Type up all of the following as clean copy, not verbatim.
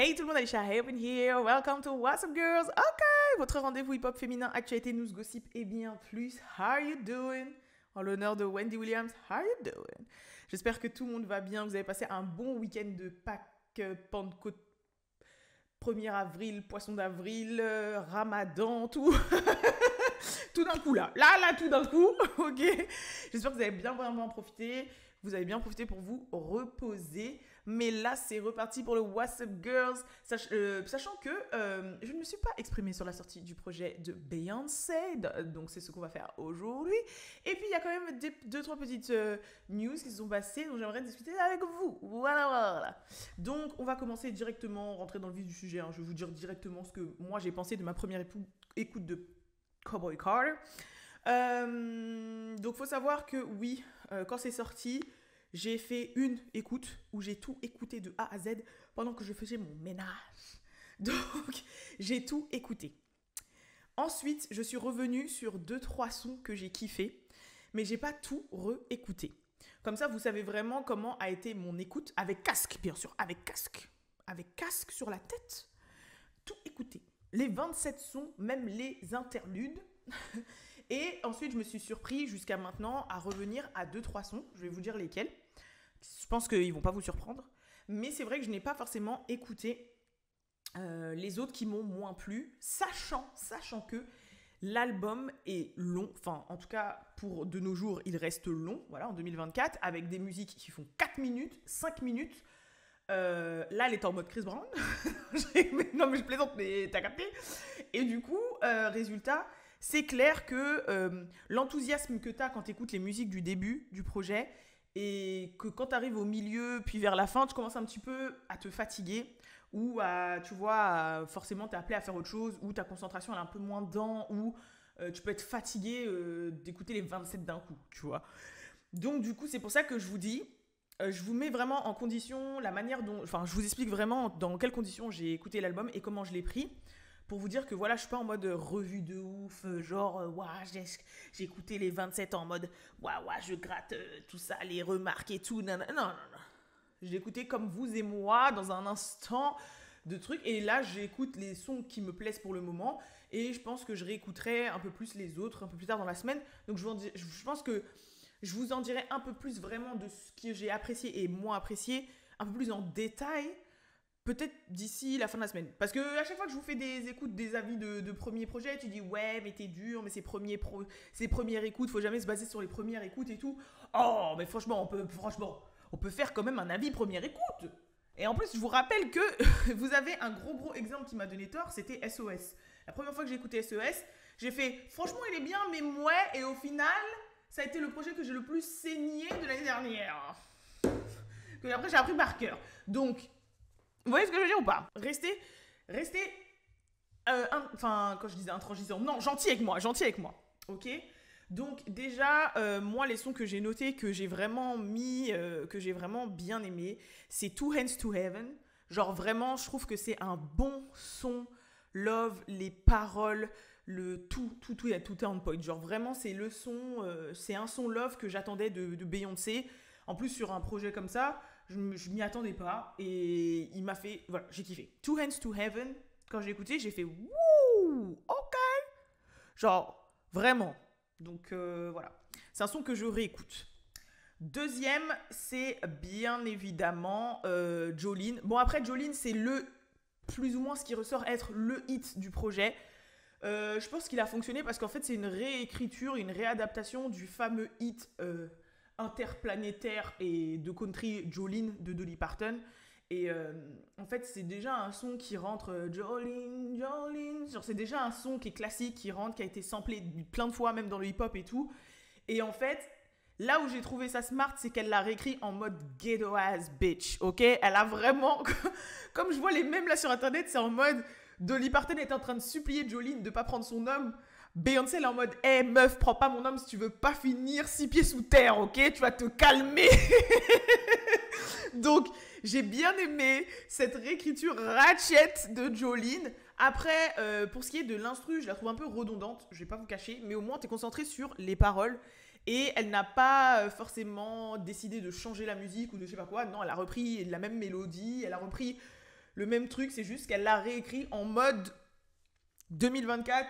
Hey tout le monde, Alicia Haven here. Welcome to What's Up Girls. Ok, votre rendez-vous hip-hop féminin, actualité, news, gossip et bien plus. How are you doing? En l'honneur de Wendy Williams, how are you doing? J'espère que tout le monde va bien. Vous avez passé un bon week-end de Pâques, Pentecôte, 1er avril, Poisson d'avril, Ramadan, tout. Tout d'un coup là, tout d'un coup, ok. J'espère que vous avez bien vraiment profité. Vous avez bien profité pour vous reposer. Mais là, c'est reparti pour le What's Up Girls. Sachant que je ne me suis pas exprimée sur la sortie du projet de Beyoncé. Donc, c'est ce qu'on va faire aujourd'hui. Et puis, il y a quand même deux, trois petites news qui se sont passées dont j'aimerais discuter avec vous. Voilà. Donc, on va commencer directement, rentrer dans le vif du sujet. Je vais vous dire directement ce que moi, j'ai pensé de ma première écoute de Cowboy Carter. Donc, faut savoir que oui, quand c'est sorti, j'ai fait une écoute où j'ai tout écouté de A à Z pendant que je faisais mon ménage. Donc, j'ai tout écouté. Ensuite, je suis revenue sur 2-3 sons que j'ai kiffés, mais j'ai pas tout réécouté. Comme ça, vous savez vraiment comment a été mon écoute, avec casque, bien sûr, avec casque. Avec casque sur la tête. Tout écouté. Les 27 sons, même les interludes. Et ensuite, je me suis surpris jusqu'à maintenant à revenir à 2-3 sons. Je vais vous dire lesquels. Je pense qu'ils ne vont pas vous surprendre. Mais c'est vrai que je n'ai pas forcément écouté les autres qui m'ont moins plu, sachant que l'album est long. Enfin, en tout cas, pour de nos jours, il reste long, voilà, en 2024, avec des musiques qui font 4 minutes, 5 minutes. Là, elle est en mode Chris Brown. Non, mais je plaisante, mais t'as capté. Et du coup, résultat... C'est clair que l'enthousiasme que tu as quand tu écoutes les musiques du début du projet et que quand tu arrives au milieu puis vers la fin, tu commences un petit peu à te fatiguer ou à, tu vois, forcément t'es appelé à faire autre chose ou ta concentration elle est un peu moins dedans ou tu peux être fatigué d'écouter les 27 d'un coup, tu vois. Donc du coup, c'est pour ça que je vous dis, je vous mets vraiment en condition la manière dont... Enfin, je vous explique vraiment dans quelles conditions j'ai écouté l'album et comment je l'ai pris. Pour vous dire que voilà, je suis pas en mode revue de ouf, genre, j'ai écouté les 27 en mode, je gratte tout ça, les remarques et tout. Non. J'ai écouté comme vous et moi, dans un instant de trucs. Et là, j'écoute les sons qui me plaisent pour le moment. Et je pense que je réécouterai un peu plus les autres un peu plus tard dans la semaine. Donc, je pense que je vous en dirai un peu plus vraiment de ce que j'ai apprécié et moins apprécié, un peu plus en détail. Peut-être d'ici la fin de la semaine. Parce que à chaque fois que je vous fais des écoutes, des avis de premiers projets, tu dis ouais, mais t'es dur, mais c'est premières écoutes, faut jamais se baser sur les premières écoutes et tout. Oh, mais franchement, on peut faire quand même un avis première écoute. Et en plus, je vous rappelle que vous avez un gros exemple qui m'a donné tort, c'était SOS. La première fois que j'ai écouté SOS, j'ai fait franchement, il est bien, mais ouais, et au final, ça a été le projet que j'ai le plus saigné de l'année dernière. Que après, j'ai appris par cœur. Donc, vous voyez ce que je veux dire ou pas? Restez, quand je disais intransigeant, non, gentil avec moi, ok? Donc déjà, moi, les sons que j'ai notés, que j'ai vraiment mis, que j'ai vraiment bien aimé, c'est Two Hands to Heaven. Genre vraiment, je trouve que c'est un bon son, love, les paroles, tout est on point. Genre vraiment, c'est le son, c'est un son love que j'attendais de Beyoncé. En plus, sur un projet comme ça, je m'y attendais pas et il m'a fait, voilà, j'ai kiffé. Two Hands to Heaven, quand j'ai écouté, j'ai fait wouh, ok, genre vraiment. Donc voilà, c'est un son que je réécoute. Deuxième, c'est bien évidemment Jolene. Bon après Jolene, c'est plus ou moins ce qui ressort être le hit du projet. Je pense qu'il a fonctionné parce qu'en fait c'est une réécriture, une réadaptation du fameux hit interplanétaire et de country Jolene de Dolly Parton. Et en fait, c'est déjà un son qui rentre Jolene. Genre, c'est déjà un son qui est classique, qui rentre, qui a été samplé plein de fois, même dans le hip-hop et tout. Et en fait, là où j'ai trouvé ça smart, c'est qu'elle l'a réécrit en mode ghetto ass bitch, ok? Elle a vraiment. Comme je vois les mèmes là sur internet, c'est en mode Dolly Parton est en train de supplier Jolene de pas prendre son homme. Beyoncé, elle est en mode hey, meuf, prends pas mon homme si tu veux pas finir 6 pieds sous terre, ok? Tu vas te calmer. Donc, j'ai bien aimé cette réécriture ratchet de Jolene. Après, pour ce qui est de l'instru, je la trouve un peu redondante, je vais pas vous cacher, mais au moins, t'es concentré sur les paroles. Et elle n'a pas forcément décidé de changer la musique ou de je sais pas quoi. Non, elle a repris la même mélodie, elle a repris le même truc, c'est juste qu'elle l'a réécrit en mode 2024,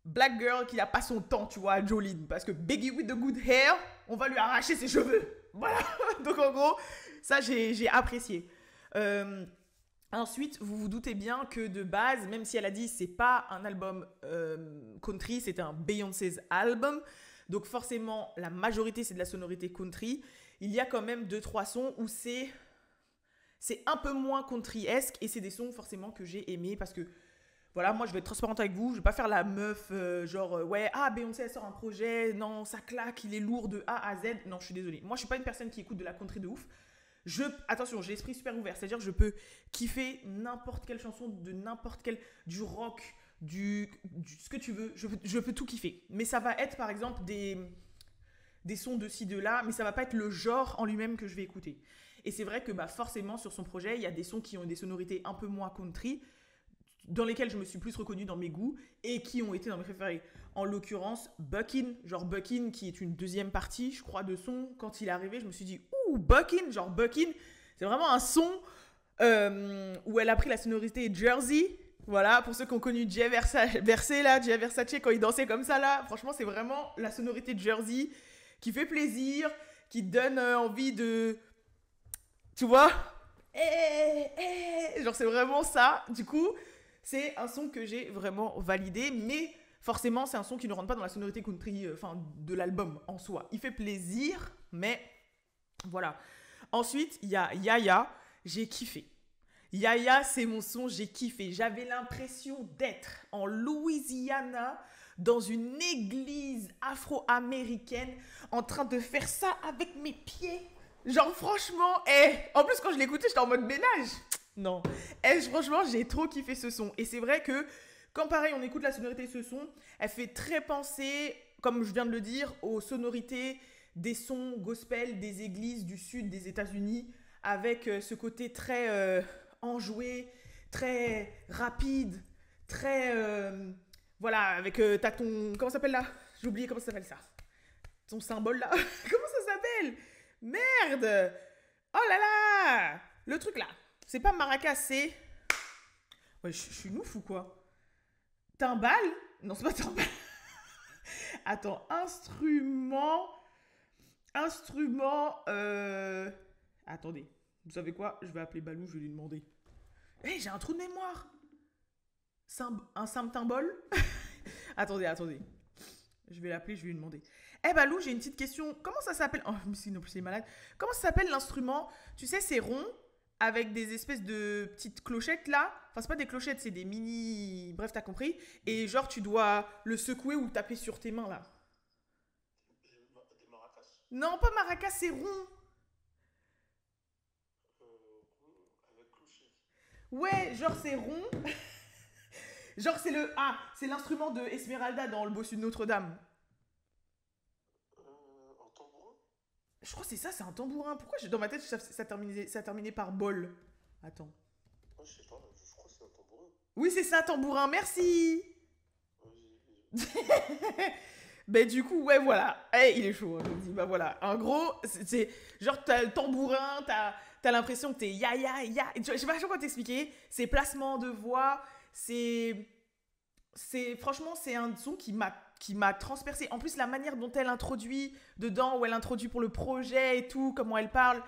Black Girl qui n'a pas son temps, tu vois, à Jolene. Parce que Biggie with the good hair, on va lui arracher ses cheveux. Voilà. Donc en gros, ça j'ai apprécié. Ensuite, vous vous doutez bien que de base, même si elle a dit c'est pas un album country, c'est un Beyoncé's album. Donc forcément, la majorité c'est de la sonorité country. Il y a quand même 2-3 sons où c'est un peu moins country-esque et c'est des sons forcément que j'ai aimés parce que voilà, moi je vais être transparente avec vous, je vais pas faire la meuf ouais, Beyoncé elle sort un projet, non, ça claque, il est lourd de A à Z. Non, je suis désolée. Moi je suis pas une personne qui écoute de la country de ouf. Attention, j'ai l'esprit super ouvert, c'est-à-dire je peux kiffer n'importe quelle chanson de n'importe quel, du rock, du ce que tu veux, je peux tout kiffer. Mais ça va être par exemple des sons de ci, de là, mais ça va pas être le genre en lui-même que je vais écouter. Et c'est vrai que forcément sur son projet, il y a des sons qui ont des sonorités un peu moins country, dans lesquels je me suis plus reconnue dans mes goûts et qui ont été dans mes préférés. En l'occurrence, Buckin, genre Buckin qui est une deuxième partie, je crois, de son. Quand il est arrivé, je me suis dit, ouh, Buckin, genre Buckin, c'est vraiment un son où elle a pris la sonorité Jersey. Voilà, pour ceux qui ont connu Jay Versace, quand il dansait comme ça, là, franchement, c'est vraiment la sonorité Jersey qui fait plaisir, qui donne envie de... Tu vois, genre c'est vraiment ça. Du coup, c'est un son que j'ai vraiment validé, mais forcément, c'est un son qui ne rentre pas dans la sonorité country, de l'album en soi. Il fait plaisir, mais voilà. Ensuite, il y a Yaya, j'ai kiffé. Yaya, c'est mon son, j'ai kiffé. J'avais l'impression d'être en Louisiana, dans une église afro-américaine, en train de faire ça avec mes pieds. Genre, franchement, en plus, quand je l'écoutais, j'étais en mode ménage. Non. Franchement, j'ai trop kiffé ce son. Et c'est vrai que, quand pareil, on écoute la sonorité de ce son, elle fait très penser, comme je viens de le dire, aux sonorités des sons gospel des églises du sud des États-Unis, avec ce côté très enjoué, très rapide, très... voilà, avec t'as ton... Comment ça s'appelle là? J'ai oublié comment ça s'appelle ça. Ton symbole là. Comment ça s'appelle? Merde! Oh là là! Le truc là. C'est pas maracas, c'est... Ouais, je suis ouf ou quoi? Timbal? Non, c'est pas timbal. Attends, instrument... Attendez. Vous savez quoi? Je vais appeler Balou, je vais lui demander. J'ai un trou de mémoire. Un symbole? Attendez. Je vais l'appeler, je vais lui demander. Balou, j'ai une petite question. Comment ça s'appelle? Oh, mais sinon, c'est malade. Comment ça s'appelle l'instrument? Tu sais, c'est rond, avec des espèces de petites clochettes là. Enfin, c'est pas des clochettes, c'est des mini... Bref, t'as compris. Et genre, tu dois le secouer ou taper sur tes mains là. Des maracas. Non, pas maracas, c'est rond. Avec clochette. Ouais, genre, c'est rond. Genre, c'est le... Ah, c'est l'instrument de Esmeralda dans Le Bossu de Notre-Dame. Un tambourin. Je crois que c'est ça, c'est un tambourin. Pourquoi dans ma tête, ça terminait par bol? Attends. Je sais pas, je crois que c'est un tambourin. Oui, c'est ça, tambourin, merci. Vas-y. Ben du coup, ouais, voilà. Il est chaud, hein, je me dis, bah voilà. En gros, c'est genre, t'as le tambourin, t'as l'impression que t'es ya. Je sais pas comment t'expliquer. C'est placement de voix, franchement, c'est un son qui m'a transpercé. En plus, la manière dont elle introduit dedans, où elle introduit pour le projet et tout, comment elle parle.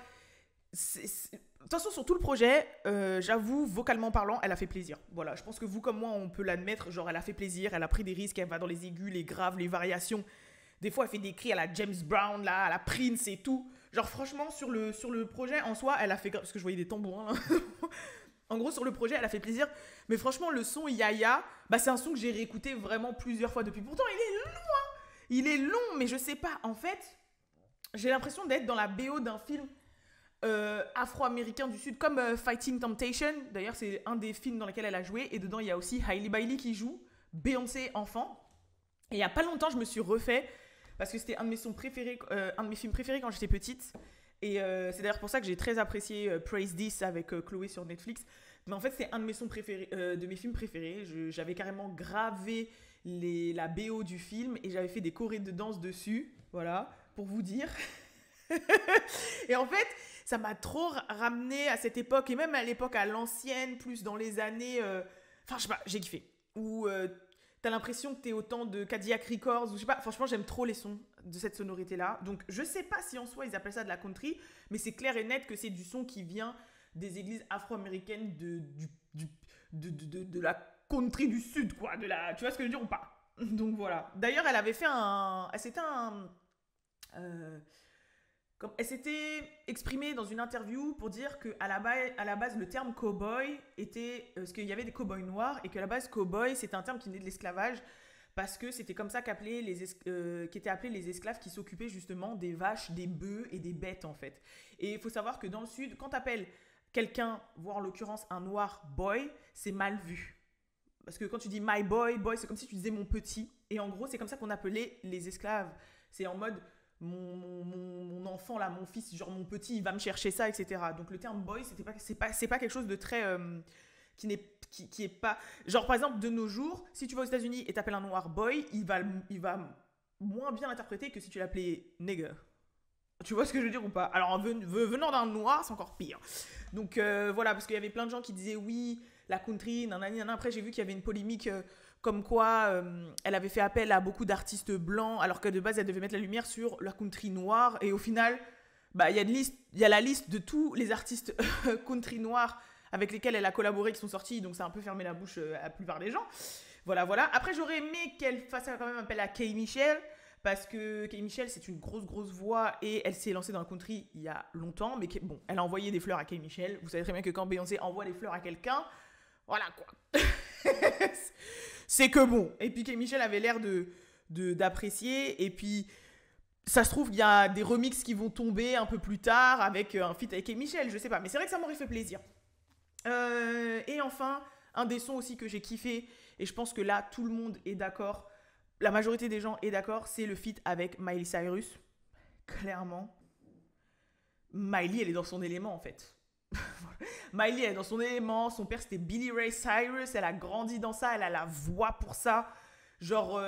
De toute façon, sur tout le projet, j'avoue, vocalement parlant, elle a fait plaisir. Voilà, je pense que vous comme moi, on peut l'admettre. Genre, elle a fait plaisir, elle a pris des risques, elle va dans les aigus, les graves, les variations. Des fois, elle fait des cris à la James Brown, là, à la Prince et tout. Genre, franchement, sur le projet en soi, elle a fait... Parce que je voyais des tambourins, là. En gros, sur le projet, elle a fait plaisir. Mais franchement, le son Yaya, c'est un son que j'ai réécouté vraiment plusieurs fois depuis. Pourtant, il est long, hein. Il est long, mais je sais pas. En fait, j'ai l'impression d'être dans la BO d'un film afro-américain du Sud, comme Fighting Temptation. D'ailleurs, c'est un des films dans lesquels elle a joué. Et dedans, il y a aussi Hailey Bailey qui joue, Beyoncé enfant. Et il y a pas longtemps, je me suis refait, parce que c'était un de mes films préférés quand j'étais petite. Et c'est d'ailleurs pour ça que j'ai très apprécié Praise This avec Chloé sur Netflix. Mais en fait, c'est un de mes films préférés. J'avais carrément gravé la BO du film et j'avais fait des chorés de danse dessus. Voilà, pour vous dire. Et en fait, ça m'a trop ramené à cette époque, et même à l'époque à l'ancienne, plus dans les années... Enfin, je sais pas, j'ai kiffé. Où t'as l'impression que t'es au temps de Cadillac Records, ou je sais pas, franchement, j'aime trop les sons de cette sonorité-là. Donc, je sais pas si en soi, ils appellent ça de la country, mais c'est clair et net que c'est du son qui vient des églises afro-américaines de la country du sud, quoi. Tu vois ce que je veux dire ou pas? Donc, voilà. D'ailleurs, elle avait fait un... C'était un... elle s'était exprimée dans une interview pour dire qu'à la base, le terme cowboy était... parce qu'il y avait des cowboys noirs et qu'à la base, cowboy, c'était un terme qui venait de l'esclavage parce que c'était comme ça qui étaient appelés les esclaves qui s'occupaient justement des vaches, des bœufs et des bêtes, en fait. Et il faut savoir que dans le sud, quand t'appelles quelqu'un, voire en l'occurrence un noir boy, c'est mal vu. Parce que quand tu dis my boy, boy, c'est comme si tu disais mon petit. Et en gros, c'est comme ça qu'on appelait les esclaves. C'est en mode... Mon enfant là, mon fils, genre mon petit, il va me chercher ça, etc. Donc le terme boy, c'est pas quelque chose de très qui est pas genre par exemple de nos jours, si tu vas aux États-Unis et t'appelles un noir boy, il va moins bien l'interpréter que si tu l'appelais nigger. Tu vois ce que je veux dire ou pas? Alors venant d'un noir, c'est encore pire. Donc voilà, parce qu'il y avait plein de gens qui disaient oui, la country, nanani, nanana. Après j'ai vu qu'il y avait une polémique. Comme quoi, elle avait fait appel à beaucoup d'artistes blancs, alors que de base, elle devait mettre la lumière sur la country noire. Et au final, bah, il y a la liste de tous les artistes country noirs avec lesquels elle a collaboré qui sont sortis. Donc, ça a un peu fermé la bouche à la plupart des gens. Voilà, voilà. Après, j'aurais aimé qu'elle fasse quand même appel à Kay Michel. Parce que Kay Michel, c'est une grosse voix. Et elle s'est lancée dans la country il y a longtemps. Mais bon, elle a envoyé des fleurs à Kay Michel. Vous savez très bien que quand Beyoncé envoie des fleurs à quelqu'un, voilà quoi. C'est que bon. Et puis Kay Michel avait l'air d'apprécier. Et puis, ça se trouve, il y a des remixes qui vont tomber un peu plus tard avec un feat avec Kay Michel, je sais pas. Mais c'est vrai que ça m'aurait fait plaisir. Et enfin, un des sons aussi que j'ai kiffé, et je pense que là, tout le monde est d'accord, la majorité des gens est d'accord, c'est le feat avec Miley Cyrus. Clairement. Miley, elle est dans son élément, en fait. Miley, elle est dans son élément. Son père, c'était Billy Ray Cyrus. Elle a grandi dans ça. Elle a la voix pour ça. Genre,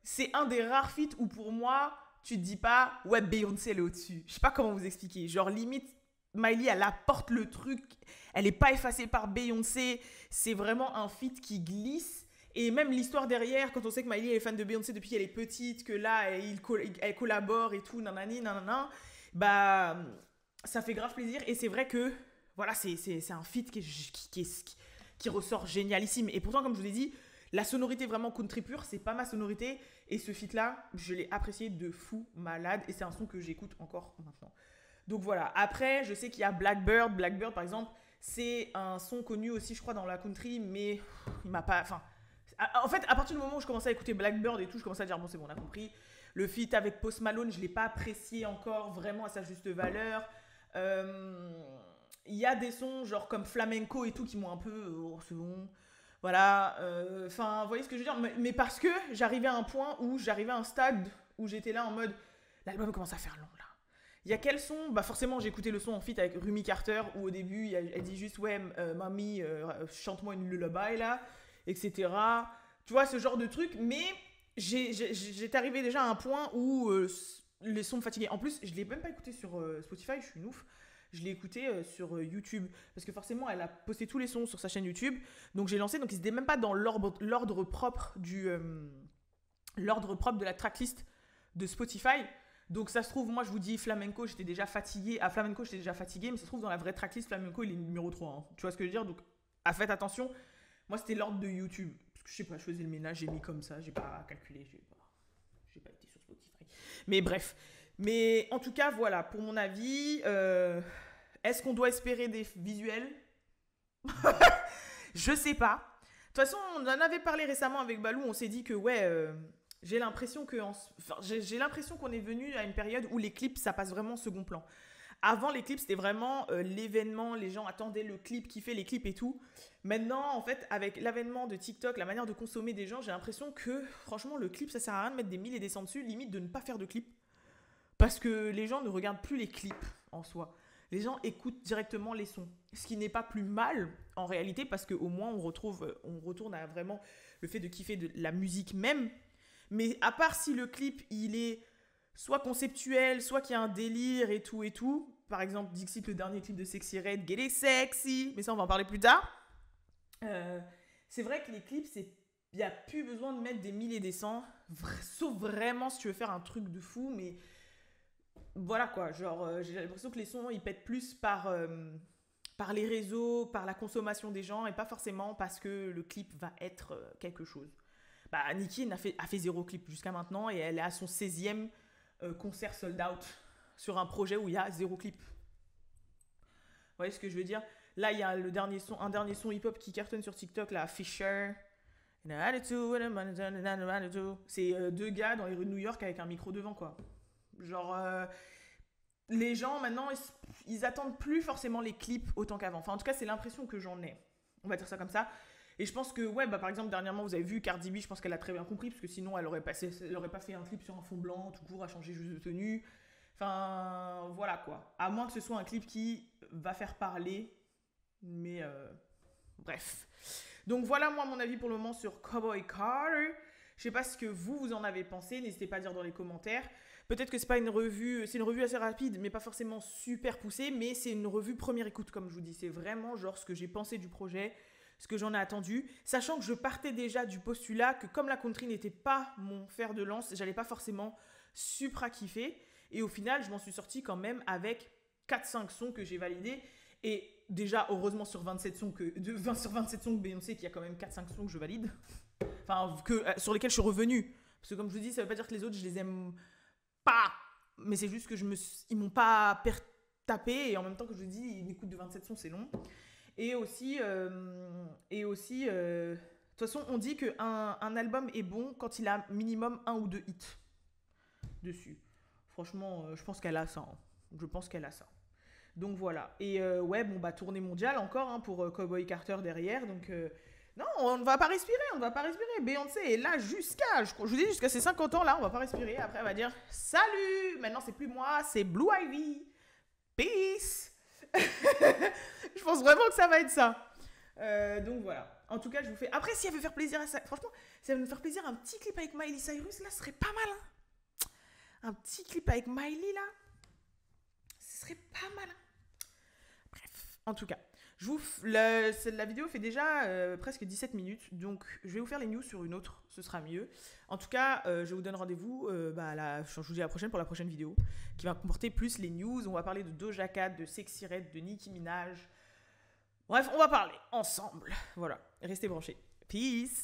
c'est un des rares feats où pour moi, tu te dis pas, ouais, Beyoncé, elle est au-dessus. Je sais pas comment vous expliquer. Genre, limite, Miley, elle apporte le truc. Elle est pas effacée par Beyoncé. C'est vraiment un feat qui glisse. Et même l'histoire derrière, quand on sait que Miley est fan de Beyoncé depuis qu'elle est petite, que là, elle collabore et tout, nanani, nanana, bah, ça fait grave plaisir. Et c'est vrai que voilà, c'est un feat qui ressort génialissime. Et pourtant, comme je vous l'ai dit, la sonorité vraiment country pure, c'est pas ma sonorité. Et ce feat-là, je l'ai apprécié de fou malade. Et c'est un son que j'écoute encore maintenant. Donc voilà. Après, je sais qu'il y a Blackbird. Blackbird, par exemple, c'est un son connu aussi, je crois, dans la country. Mais il m'a pas... Enfin, en fait, à partir du moment où je commençais à écouter Blackbird et tout, je commençais à dire, bon, c'est bon, on a compris. Le feat avec Post Malone, je l'ai pas apprécié encore vraiment à sa juste valeur. Il y a des sons genre comme flamenco et tout qui m'ont un peu oh, c'est bon voilà enfin vous voyez ce que je veux dire, mais parce que j'arrivais à un point où j'arrivais à un stade où j'étais là en mode l'album commence à faire long là. Il y a quel son? Bah forcément j'ai écouté le son en feat avec Rumi Carter où au début elle dit juste ouais mamie chante-moi une lullaby là, etc. Tu vois ce genre de truc, mais j'étais arrivé déjà à un point où les sons me fatiguaient. En plus je l'ai même pas écouté sur Spotify, je suis une ouf. Je l'ai écouté sur YouTube. Parce que forcément, elle a posté tous les sons sur sa chaîne YouTube. Donc j'ai lancé. Donc ils n'étaient même pas dans l'ordre propre l'ordre propre de la tracklist de Spotify. Donc ça se trouve, moi je vous dis flamenco, j'étais déjà fatigué. À flamenco, j'étais déjà fatigué. Mais ça se trouve, dans la vraie tracklist, flamenco, il est numéro 3. Hein. Tu vois ce que je veux dire? Donc faites attention. Moi, c'était l'ordre de YouTube. Parce que je sais pas, je faisais le ménage, j'ai mis comme ça. J'ai pas calculé. J'ai pas été sur Spotify. Mais bref. Mais en tout cas, voilà, pour mon avis, est-ce qu'on doit espérer des visuels? Je sais pas. De toute façon, on en avait parlé récemment avec Balou, on s'est dit que ouais, j'ai l'impression j'ai l'impression qu'on est venu à une période où les clips, ça passe vraiment au second plan. Avant, les clips, c'était vraiment l'événement, les gens attendaient le clip, kiffaient les clips et tout. Maintenant, en fait, avec l'avènement de TikTok, la manière de consommer des gens, j'ai l'impression que, franchement, le clip, ça sert à rien de mettre des 1000 et des cents dessus, limite de ne pas faire de clip. Parce que les gens ne regardent plus les clips en soi. Les gens écoutent directement les sons. Ce qui n'est pas plus mal en réalité parce qu'au moins on retourne à vraiment le fait de kiffer de la musique même. Mais à part si le clip il est soit conceptuel, soit qu'il y a un délire et tout, Par exemple, Dixit, le dernier clip de Sexy Red, Get It Sexy. Mais ça, on va en parler plus tard. C'est vrai que les clips, il n'y a plus besoin de mettre des 1000 et des 100. Sauf vraiment si tu veux faire un truc de fou. Mais voilà quoi. Genre, j'ai l'impression que les sons, ils pètent plus par les réseaux, par la consommation des gens. Et pas forcément parce que le clip va être quelque chose. Bah, Nicki a fait 0 clip jusqu'à maintenant. Et elle est à son 16e concert sold out. Sur un projet où il y a 0 clip. Vous voyez ce que je veux dire? Là, il y a un dernier son hip-hop qui cartonne sur TikTok, là, Fisher. C'est 2 gars dans les rues de New York avec un micro devant, quoi. Genre, les gens, maintenant, ils attendent plus forcément les clips autant qu'avant. Enfin, en tout cas, c'est l'impression que j'en ai. On va dire ça comme ça. Et je pense que, ouais, bah, par exemple, dernièrement, vous avez vu Cardi B, je pense qu'elle a très bien compris, parce que sinon, elle aurait pas fait un clip sur un fond blanc, tout court, à changer juste de tenue. Enfin, voilà quoi. À moins que ce soit un clip qui va faire parler. Mais bref. Donc voilà moi mon avis pour le moment sur Cowboy Carter. Je sais pas ce que vous en avez pensé. N'hésitez pas à dire dans les commentaires. Peut-être que c'est pas une revue. C'est une revue assez rapide, mais pas forcément super poussée. Mais c'est une revue première écoute, comme je vous dis. C'est vraiment genre ce que j'ai pensé du projet, ce que j'en ai attendu. Sachant que je partais déjà du postulat que comme la country n'était pas mon fer de lance, j'allais pas forcément supra kiffer. Et au final, je m'en suis sortie quand même avec 4-5 sons que j'ai validés. Et déjà, heureusement, sur 27 sons que Beyoncé, qu'il y a quand même 4-5 sons que je valide. Enfin, sur lesquels je suis revenue. Parce que comme je vous dis, ça veut pas dire que les autres, je les aime pas. Mais c'est juste que ils m'ont pas tapé. Et en même temps que je vous dis, une écoute de 27 sons, c'est long. Et aussi, de toute façon, on dit qu'un album est bon quand il a minimum 1 ou 2 hits dessus. Franchement, je pense qu'elle a ça. Hein. Je pense qu'elle a ça. Donc voilà. Et ouais, bon, bah, tournée mondiale encore hein, pour Cowboy Carter derrière. Donc, non, on ne va pas respirer. Beyoncé est là je vous dis, jusqu'à ses 50 ans, là, on va pas respirer. Après, elle va dire salut. Maintenant, c'est plus moi, c'est Blue Ivy. Peace. Je pense vraiment que ça va être ça. Donc voilà. En tout cas, je vous fais. Après, si elle veut faire plaisir à ça, franchement, si elle veut me faire plaisir, un petit clip avec Miley Cyrus, là, ce serait pas mal. Hein. Un petit clip avec Miley, là, ce serait pas mal. Bref, en tout cas, la vidéo fait déjà presque 17 minutes, donc je vais vous faire les news sur une autre, ce sera mieux. En tout cas, je vous donne rendez-vous, je vous dis à la prochaine pour la prochaine vidéo, qui va comporter plus les news. On va parler de Doja Cat, de Sexy Red, de Nicki Minaj. Bref, on va parler ensemble. Voilà, restez branchés. Peace!